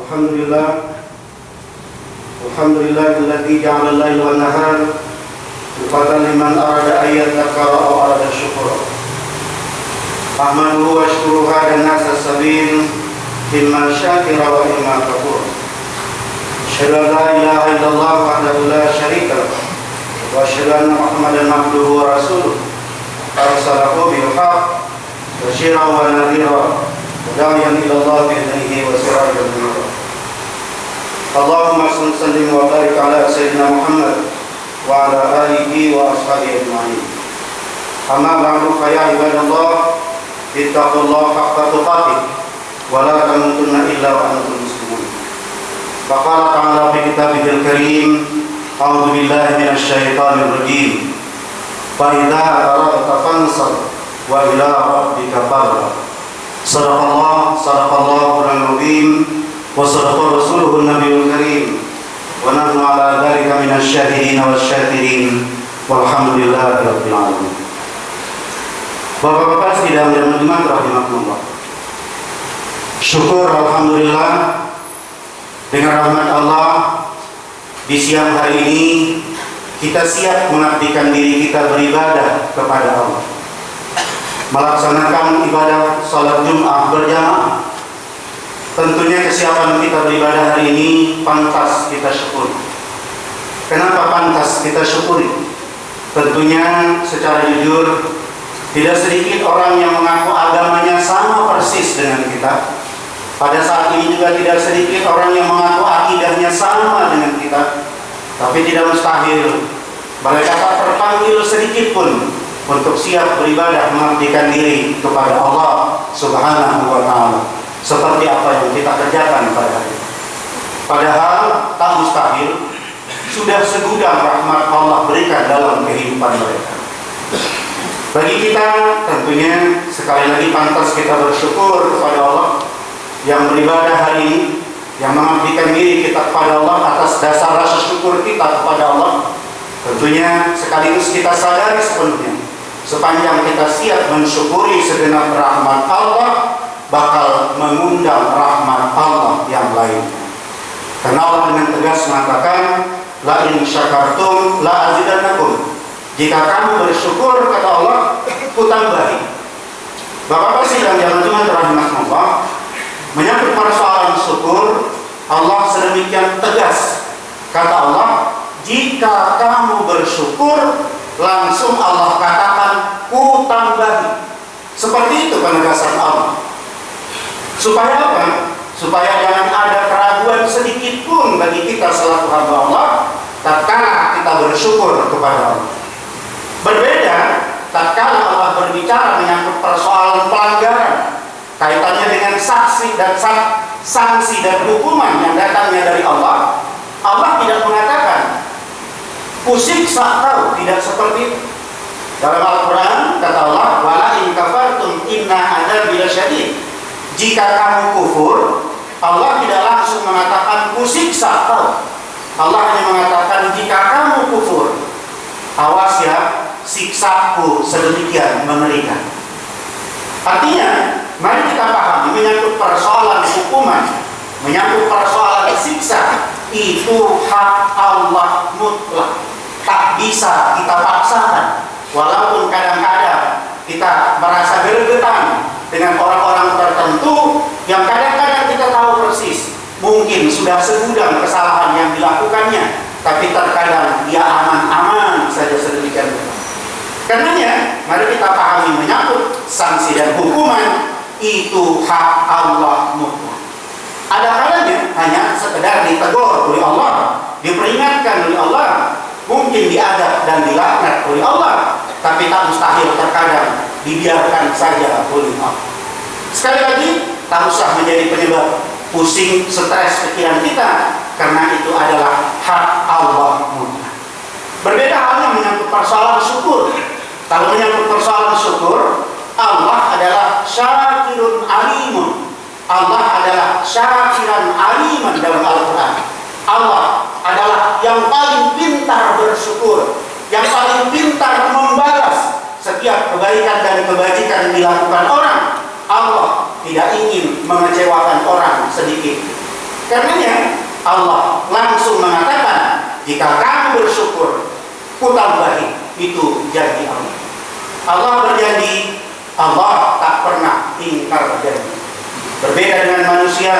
Alhamdulillah, alhamdulillahilladzi ja'ala al-laila wan nahara khilfatan liman arada ayat dzakara aw arada syukura. Ahmaduhu wa ashkuruhu hadan nasa sabil imma syakira wa imma kafur. Asyhadu an la ilaha illallah wahdahu la syarika lahu wa asyhadu anna Muhammadan abduhu wa rasuluh. Arsalahu bil haqq basyiran wa nadhira wa da'iyan ila Allah bi idnihi wa sirajan munira. Allahumma salli wa barik ala sayyidina Muhammad wa ala alihi wa ashabihi ajma'in. Amma ba'du fa ya ibadallah ittaqullaha haqqa tuqatih wa la tamutunna illa wa antum muslimun. Faqala ta'ala fi kitabihil karim, a'udzu billahi minasy syaithanir rajim. Fa idza aradta fansab wa ila rabbika farghab. Sadaqallahul azim. Wa sadaqa rasuluhun nabiyul karim. Wa nahnu ala dzalika minasy syahidin wasyakirin. Walhamdulillahi rabbil alamin. Bapak-bapak sidang dan jemaat rahimakumullah. Syukur alhamdulillah dengan rahmat Allah di siang hari ini kita siap mengabdikan diri kita beribadah kepada Allah. Melaksanakan ibadah salat Jumat berjamaah. Tentunya kesiapan kita beribadah hari ini pantas kita syukuri. Kenapa pantas kita syukuri? Tentunya secara jujur tidak sedikit orang yang mengaku agamanya sama persis dengan kita. Pada saat ini juga tidak sedikit orang yang mengaku akidahnya sama dengan kita. Tapi tidak mustahil mereka tak terpanggil sedikit pun untuk siap beribadah mengabdikan diri kepada Allah Subhanahu wa ta'ala, seperti apa yang kita kerjakan pada hari ini. Padahal tak mustahil, sudah segudang rahmat Allah berikan dalam kehidupan mereka. Bagi kita tentunya sekali lagi pantas kita bersyukur kepada Allah yang beribadah hari ini, yang mengabdikan diri kita kepada Allah atas dasar rasa syukur kita kepada Allah. Tentunya sekaligus kita sadari sepenuhnya, sepanjang kita siap mensyukuri segenap rahmat Allah, bakal mengundang rahmat Allah yang lain. Karena Allah dengan tegas mengatakan, la in syakartum la azidannakum. Jika kamu bersyukur kata Allah, ku tambahi. Bapak-bapak sidang jamaah Jumat rahimahullah, menyangkut persoalan syukur, Allah sedemikian tegas. Kata Allah, jika kamu bersyukur, langsung Allah katakan ku tambahi. Seperti itu penegasan Allah. Supaya apa? Supaya jangan ada keraguan sedikit pun bagi kita selaku hamba Allah tatkala kita bersyukur kepada Allah. Berbeda tatkala Allah berbicara menyangkut persoalan pelanggaran, kaitannya dengan saksi dan sanksi dan hukuman yang datangnya dari Allah. Allah tidak mengatakan kusiksa kau, tidak seperti itu. Dalam Al-Quran kata Allah, wala in kafartum inna adzabi lasyadid. Jika kamu kufur, Allah tidak langsung mengatakan kusiksa kau. Allah hanya mengatakan jika kamu kufur, awas ya, siksaku sedemikian mengerikan. Artinya, mari kita pahami menyangkut persoalan hukuman, menyangkut persoalan siksa, itu hak Allah mutlak, tak bisa kita paksakan. Walaupun kadang-kadang kita merasa gregetan dengan orang-orang tertentu yang kadang-kadang kita tahu persis mungkin sudah segudang kesalahan yang dilakukannya, tapi terkadang dia aman-aman saja sedemikian rupa. Karenanya mari kita pahami menyangkut sanksi dan hukuman, itu hak Allah mutlak. Ada kalanya hanya sekedar ditegur oleh Allah, diperingatkan oleh Allah, mungkin diadab dan dilaknat oleh Allah, tapi tak mustahil terkadang dibiarkan saja oleh Allah. Sekali lagi, tak usah menjadi penyebab pusing, stres pikiran kita, karena itu adalah hak Allah mutlak. Berbeda halnya menyangkut persoalan syukur. Kalau menyangkut persoalan syukur, Allah adalah syakirun alimun. Allah adalah syakiran aliman dalam Al-Quran. Allah adalah yang paling pintar bersyukur, yang paling pintar membalas setiap kebaikan dan kebajikan yang dilakukan orang. Allah tidak ingin mengecewakan orang sedikit. Karenanya Allah langsung mengatakan, jika kamu bersyukur, kutambahi. Itu janji Allah. Allah berjanji, Allah tak pernah ingkar janji. Berbeda dengan manusia,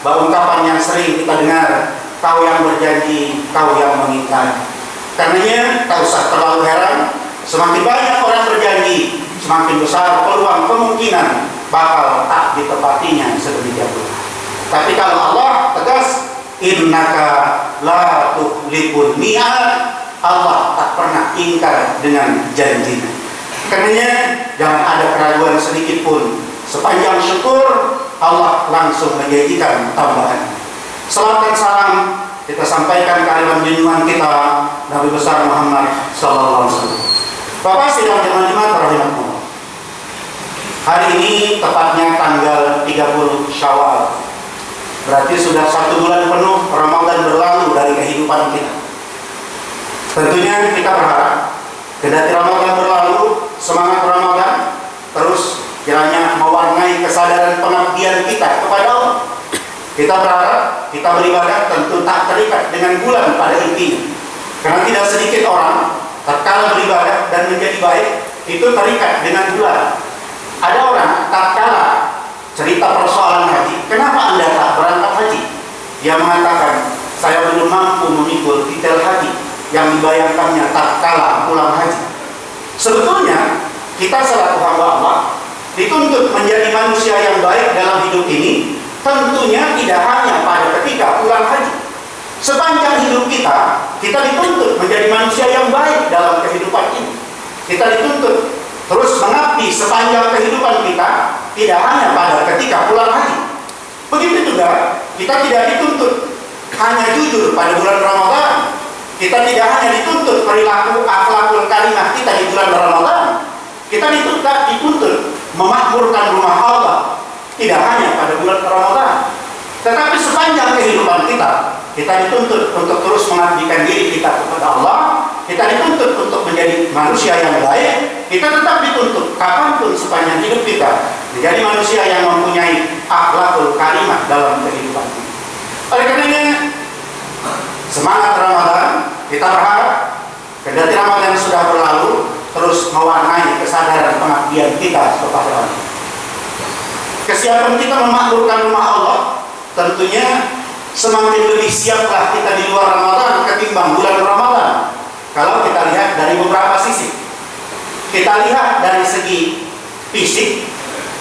bahwa ungkapan yang sering kita dengar, kau yang berjanji, kau yang mengingkar. Karenanya tak usah terlalu heran, semakin banyak orang berjanji, semakin besar peluang kemungkinan bakal tak ditepatinya sedemikian rupa. Tapi kalau Allah tegas, innaka la tukhliful mi'ad, Allah tak pernah ingkar dengan janjinya. Karenanya jangan ada keraguan sedikit pun. Sepanjang syukur, Allah langsung menjanjikan tambahan. Salam dan salam kita sampaikan kalimat junjungan kita Nabi besar Muhammad sallallahu alaihi wasallam. Bapak sidang jemaat rahimahullah. Hari ini tepatnya tanggal 30 Syawal. Berarti sudah 1 bulan penuh Ramadan berlalu dari kehidupan kita. Tentunya kita berharap kendati Ramadan berlalu, semangat Ramadan terus kiranya mewarnai kesadaran pengabdian kita kepada Allah. Kita berharap kita beribadah tentu tak terikat dengan bulan pada intinya. Karena tidak sedikit orang tatkala beribadah dan menjadi baik itu terikat dengan bulan. Ada orang tatkala cerita persoalan haji, kenapa Anda tak berangkat haji? Dia mengatakan, saya belum mampu memikul detail haji yang dibayangkannya tatkala pulang haji. Sebetulnya kita selaku hamba Allah dituntut menjadi manusia yang baik dalam hidup ini, tentunya tidak hanya pada ketika pulang haji. Sepanjang hidup kita dituntut menjadi manusia yang baik dalam kehidupan ini. Kita dituntut terus mengabdi sepanjang kehidupan kita, tidak hanya pada ketika pulang haji. Begitu juga kita tidak dituntut hanya jujur pada bulan Ramadan. Kita tidak hanya dituntut perilaku akhlakul karimah kita di bulan Ramadan. Kita dituntut memakmurkan rumah Allah tidak hanya pada bulan Ramadan, tetapi sepanjang kehidupan kita dituntut untuk terus mengabdikan diri kita kepada Allah. Kita dituntut untuk menjadi manusia yang baik. Kita tetap dituntut kapanpun sepanjang hidup kita menjadi manusia yang mempunyai akhlakul karimah dalam kehidupan kita. Oleh karenanya, semangat Ramadan, kita berharap kendati Ramadan sudah berlalu, terus mewarnai kesadaran pengabdian kita kepada Allah. Kesiapan kita memakmurkan rumah Allah, tentunya semakin lebih siaplah kita di luar Ramadan ketimbang bulan Ramadan. Kalau kita lihat dari beberapa sisi, kita lihat dari segi fisik.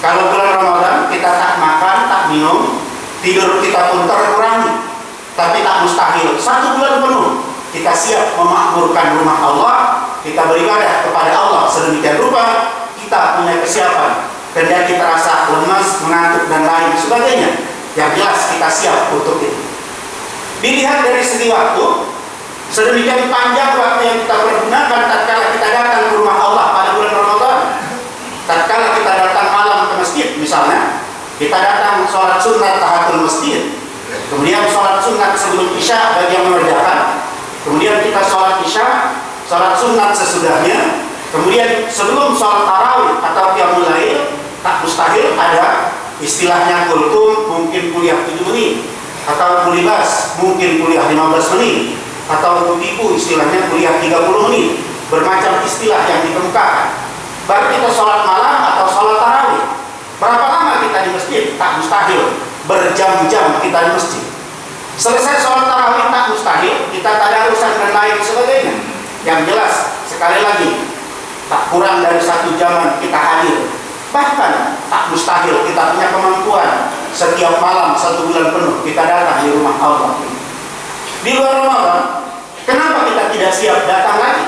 Kalau bulan Ramadan kita tak makan, tak minum, tidur kita pun terkurangi. Tapi tak mustahil 1 bulan penuh kita siap memakmurkan rumah Allah, kita beribadah kepada Allah sedemikian rupa, kita punya kesiapan. Kendati kita rasa lemas, mengantuk dan lain sebagainya, yang jelas kita siap untuk itu. Dilihat dari segi waktu, sedemikian panjang waktu yang kita pergunakan tatkala kita datang ke rumah Allah pada bulan Ramadan. Tatkala kita datang malam ke masjid misalnya, kita datang sholat sunat tahatul masjid, kemudian sholat sunat sebelum isya bagi yang mengerjakan, kemudian kita sholat isya, sholat sunat sesudahnya, kemudian sebelum sholat tarawih atau qiyamul lail, tak mustahil ada istilahnya kultum, mungkin kuliah 7 menit, atau kulibas, mungkin kuliah 15 menit, atau kutipu istilahnya kuliah 30 menit. Bermacam istilah yang dikemukakan. Baru kita sholat malam atau sholat tarawih. Berapa lama kita di masjid? Tak mustahil berjam-jam kita di masjid. Selesai sholat tarawih tak mustahil kita tadarusan dan lain sebagainya. Yang jelas sekali lagi tak kurang dari 1 jam kita hadir. Bahkan tak mustahil kita punya kemampuan setiap malam 1 bulan penuh kita datang di rumah Allah. Di luar Ramadan, kenapa kita tidak siap datang lagi?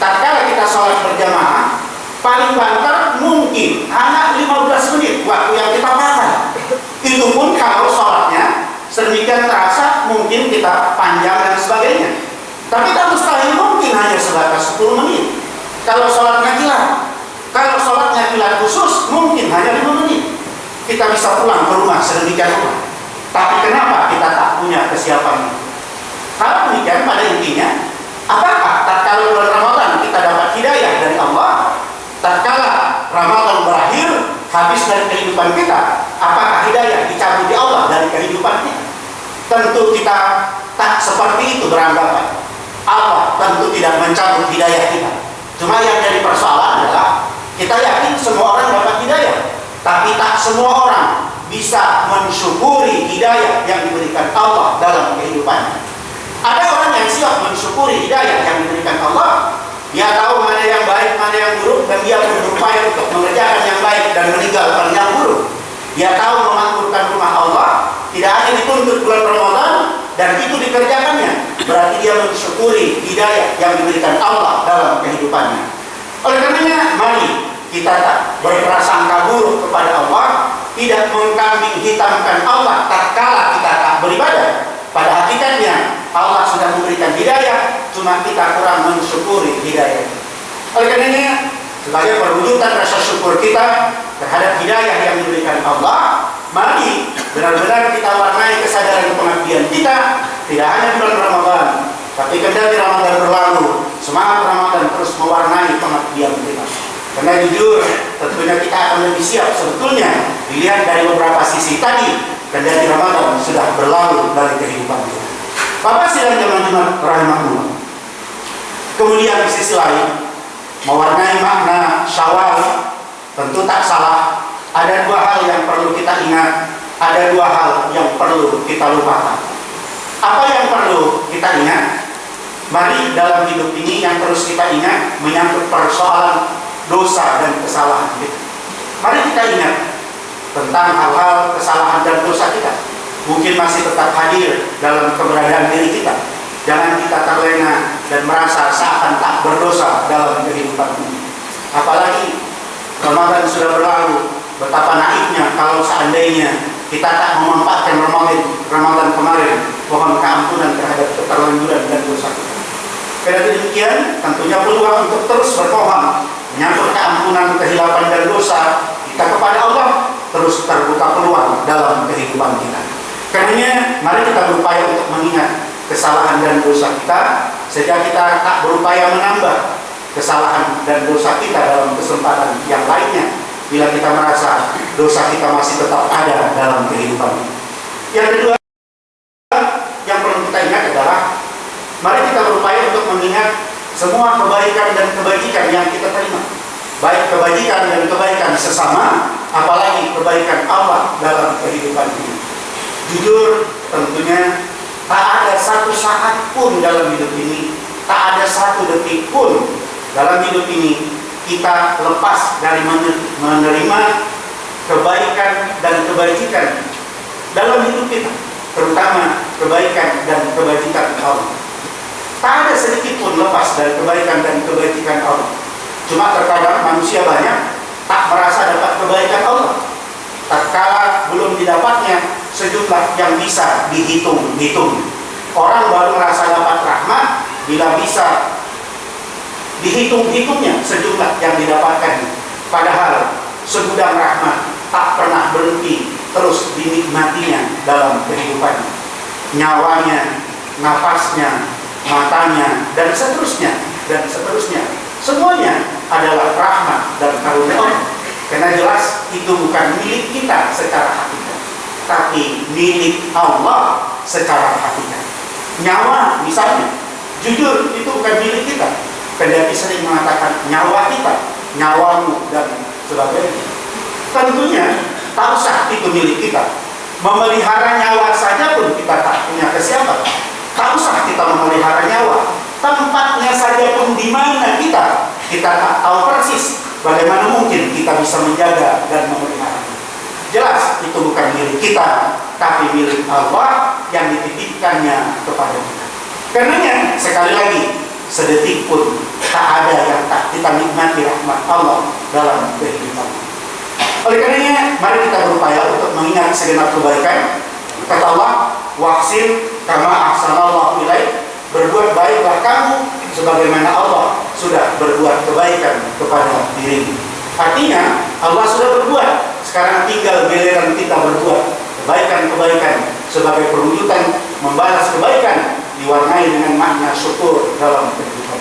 Tatkala kita sholat berjamaah, paling banter mungkin hanya 15 menit waktu yang kita pakai. Itu pun kalau sholatnya sedemikian terasa, mungkin kita panjang dan sebagainya. Tapi tak mustahil mungkin hanya sebatas 10 menit. Kalau sholatnya kilat, kalau sholatnya kilat khusus, mungkin hanya 5 menit. Kita bisa pulang ke rumah sedemikian rupa. Tapi kenapa kita tak punya kesiapan itu? Kalau demikian, pada intinya, apakah tatkala bulan Ramadan kita dapat hidayah dari Allah? Tatkala Ramadan berakhir, habis dari kehidupan kita, apakah hidayah dicabut di Allah dari kehidupan kita? Tentu kita tak seperti itu beranggapan. Allah tentu tidak mencabut hidayah kita. Cuma yang jadi persoalan adalah kita yakin semua orang dapat hidayah, tapi tak semua orang bisa mensyukuri hidayah yang diberikan Allah dalam kehidupannya. Ada orang yang siap mensyukuri hidayah yang diberikan Allah. Dia tahu mana yang baik, mana yang buruk, dan dia berupaya untuk mengerjakan yang baik dan meninggalkan yang buruk. Dia tahu memakmurkan rumah Allah, tidak hanya dituntut bulan Ramadan, dan itu dikerjakannya. Berarti dia mensyukuri hidayah yang diberikan Allah dalam kehidupannya. Oleh karenanya, mari kita tak berprasangka buruk kepada Allah, tidak mengkambing hitamkan Allah tatkala kita tak beribadah. Pada hakikatnya Allah sudah memberikan hidayah, cuma kita kurang mensyukuri hidayah. Oleh karenanya, sebagai perwujudan rasa syukur kita terhadap hidayah yang diberikan Allah, mari benar-benar kita warnai kesadaran pengabdian kita, tidak hanya bulan Ramadan, tapi kendati Ramadan berlalu, semangat Ramadan terus mewarnai pengabdian kita. Karena jujur, tentunya kita akan lebih siap sebetulnya dilihat dari beberapa sisi tadi, kendati Ramadan sudah berlalu dari kehidupan kita. Bapak sidang jamaah Jumat rahimahullah. Kemudian di sisi lain, mewarnai makna Syawal tentu tak salah. Ada dua hal yang perlu kita ingat, ada dua hal yang perlu kita lupakan. Apa yang perlu kita ingat? Mari dalam hidup ini yang terus kita ingat menyangkut persoalan dosa dan kesalahan kita. Mari kita ingat tentang hal-hal kesalahan dan dosa kita. Mungkin masih tetap hadir dalam keberadaan diri kita. Jangan kita terlena dan merasa seakan tak berdosa dalam kehidupan ini. Apalagi Ramadan sudah berlalu, betapa naifnya kalau seandainya kita tak memanfaatkan Ramadan kemarin. Mohon keampunan terhadap keterlanjuran dan dosa kita. Karena demikian, tentunya peluang untuk terus bermohon menyangkut keampunan, kehilapan dan dosa kita kepada Allah terus terbuka peluang dalam kehidupan kita. Karenanya, mari kita berupaya untuk mengingat kesalahan dan dosa kita, sehingga kita tak berupaya menambah kesalahan dan dosa kita dalam kesempatan yang lainnya, bila kita merasa dosa kita masih tetap ada dalam kehidupan kita. Yang kedua, yang perlu kita ingat adalah mari kita berupaya untuk mengingat semua kebaikan dan kebajikan yang kita terima, baik kebajikan dan kebaikan sesama, apalagi kebaikan Allah dalam kehidupan ini. Jujur, tentunya tak ada satu saat pun dalam hidup ini, tak ada satu detik pun dalam hidup ini kita lepas dari menerima kebaikan dan kebajikan dalam hidup kita, terutama kebaikan dan kebajikan Allah. Tak ada sedikit pun lepas dari kebaikan dan kebajikan Allah. Cuma terkadang manusia banyak tak merasa dapat kebaikan Allah, tatkala belum didapatnya sejumlah yang bisa dihitung. Orang baru merasa dapat rahmat bila bisa dihitung-hitungnya sejumlah yang didapatkan. Padahal segudang rahmat tak pernah berhenti, terus dinikmatinya dalam kehidupannya. Nyawanya, nafasnya, matanya, dan seterusnya. Semuanya adalah rahmat dan karunia Allah. Karena jelas itu bukan milik kita secara hakikat, tapi milik Allah secara hakikat. Nyawa misalnya, jujur itu bukan milik kita. Kendati sering mengatakan nyawa kita, nyawamu, dan sebagainya. Tentunya tak usah itu milik kita. Memelihara nyawa saja pun kita tak punya kesiapan. Tak usah kita memelihara nyawa. Tempatnya saja pun di mana kita tak tahu persis. Bagaimana mungkin kita bisa menjaga dan memelihara? Jelas itu bukan milik kita, tapi milik Allah yang dititipkannya kepada kita. Karenanya sekali lagi, sedetik pun tak ada yang tak kita nikmati rahmat Allah dalam kehidupan. Oleh karenanya, mari kita berupaya untuk mengingat segenap kebaikan. Kata Allah, wahsin kama ahsanallahu ilaik, berbuat baiklah kamu sebagaimana Allah sudah berbuat kebaikan kepada dirimu. Artinya Allah sudah berbuat, sekarang tinggal giliran kita berbuat kebaikan-kebaikan sebagai perwujudan membalas kebaikan, diwarnai dengan makna syukur dalam kehidupan.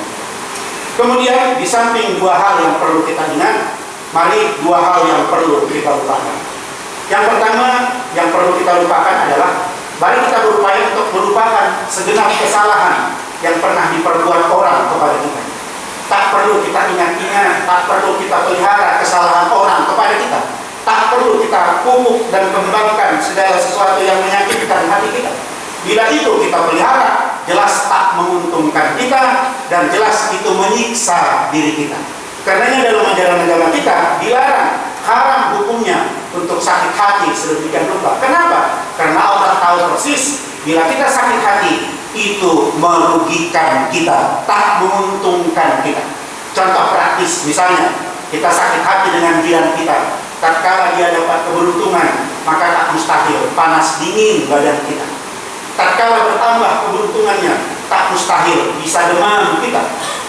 Kemudian di samping dua hal yang perlu kita ingat, mari dua hal yang perlu kita lupakan. Yang pertama yang perlu kita lupakan adalah Mari kita berupaya untuk melupakan segenap kesalahan yang pernah diperbuat orang kepada kita. Tak perlu kita ingat-ingat, tak perlu kita pelihara kesalahan orang kepada kita. Tak perlu kita pupuk dan kembangkan segala sesuatu yang menyakitkan hati kita. Bila itu kita pelihara, jelas tak menguntungkan kita dan jelas itu menyiksa diri kita. Karenanya dalam ajaran agama kita dilarang, haram hukumnya untuk sakit hati sedemikian rupa. Kenapa? Karena Allah tahu persis bila kita sakit hati itu merugikan kita, tak menguntungkan kita. Contoh praktis, misalnya kita sakit hati dengan jiran kita. Tatkala dia dapat keberuntungan, maka tak mustahil panas dingin badan kita. Tatkala bertambah keberuntungannya, tak mustahil bisa demam kita.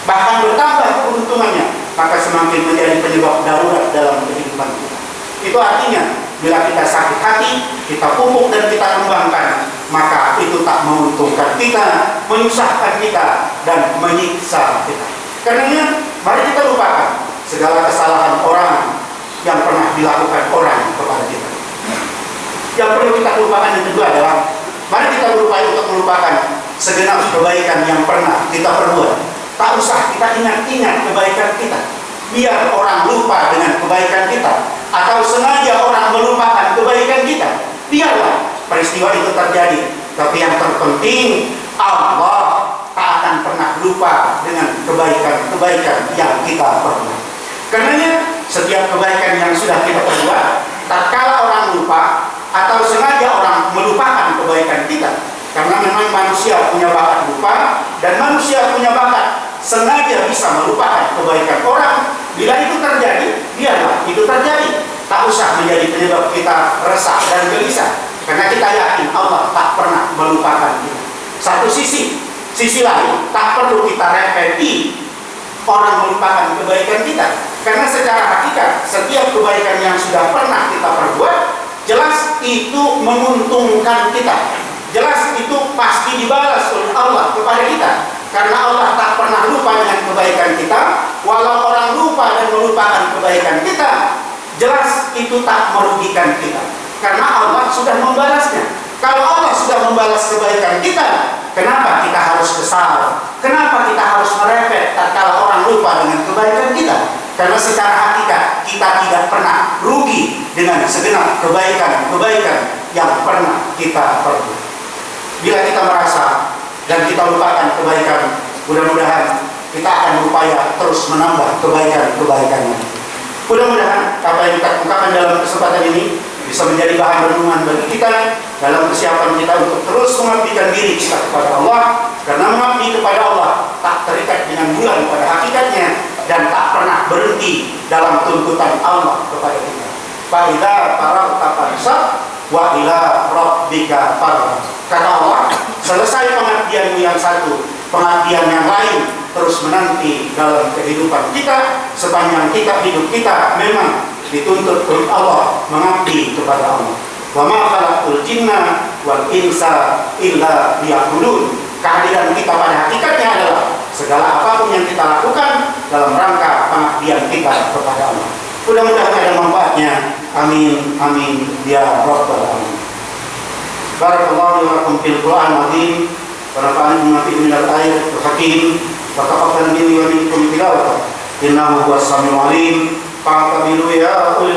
Bahkan bertambah keberuntungannya, maka semakin menjadi penyebab darurat dalam kehidupan kita. Itu artinya bila kita sakit hati, kita pupuk dan kita kembangkan, maka itu tak menguntungkan kita, menyusahkan kita, dan menyiksa kita. Karenanya mari kita lupakan segala kesalahan orang yang pernah dilakukan orang kepada kita. Yang perlu kita lupakan yang kedua adalah mari kita berupaya untuk melupakan segenap kebaikan yang pernah kita perbuat. Tak usah kita ingat-ingat kebaikan kita. Biar orang lupa dengan kebaikan kita, atau sengaja orang melupakan kebaikan kita, biarlah peristiwa itu terjadi. Tapi yang terpenting, Allah tak akan pernah lupa dengan kebaikan-kebaikan yang kita perbuat. Karenanya setiap kebaikan yang sudah kita perbuat, tatkala orang lupa atau sengaja orang melupakan kebaikan kita, karena memang manusia punya bakat lupa dan manusia punya bakat sengaja bisa melupakan kebaikan orang. Bila itu terjadi, biarlah itu terjadi. Tak usah menjadi penyebab kita resah dan gelisah, karena kita yakin Allah tak pernah melupakan kita. Satu sisi lain, tak perlu kita repeti orang melupakan kebaikan kita, karena secara hakikat setiap kebaikan yang sudah pernah kita perbuat, jelas itu menguntungkan kita, jelas itu pasti dibalas oleh Allah kepada kita. Karena Allah tak pernah lupa dengan kebaikan kita. Walau orang lupa dan melupakan kebaikan kita, jelas itu tak merugikan kita, karena Allah sudah membalasnya. Kalau Allah sudah membalas kebaikan kita, kenapa kita harus kesal? Kenapa kita harus merepet tatkala orang lupa dengan kebaikan kita? Karena secara hakikat kita tidak pernah rugi dengan segenap kebaikan yang pernah kita perbuat. Bila kita merasa dan kita lupakan kebaikan, mudah-mudahan kita akan berupaya terus menambah kebaikan-kebaikannya. Mudah-mudahan apa yang kita ungkapkan dalam kesempatan ini bisa menjadi bahan renungan bagi kita dalam kesiapan kita untuk terus mengabdikan diri kita kepada Allah. Karena mengabdi kepada Allah tak terikat dengan bulan pada hakikatnya dan tak pernah berhenti dalam tuntutan Allah kepada kita. Fa'idza faragta fansab wa ila rabbika farghab. Kata Allah, selesai pengabdianmu yang satu, pengabdian yang lain terus menanti dalam kehidupan kita. Sepanjang kita hidup kita memang dituntut oleh Allah mengabdi kepada Allah. Wa ma khalaqtul jinna wal insa illa liya'budun. Kehadiran kita pada hakikatnya adalah segala apapun yang kita lakukan dalam rangka pengabdian kita kepada Allah. Mudah-mudahan ada manfaatnya. Amin amin ya rabbal alamin. Barakallahu lakum fil Qur'an azim wa nafa'ani bima fihi minal ayatil hakim wa taqabbal minni wa minkum tilawatan innahu huwas samiul alim. Fa'tabiru ya ulil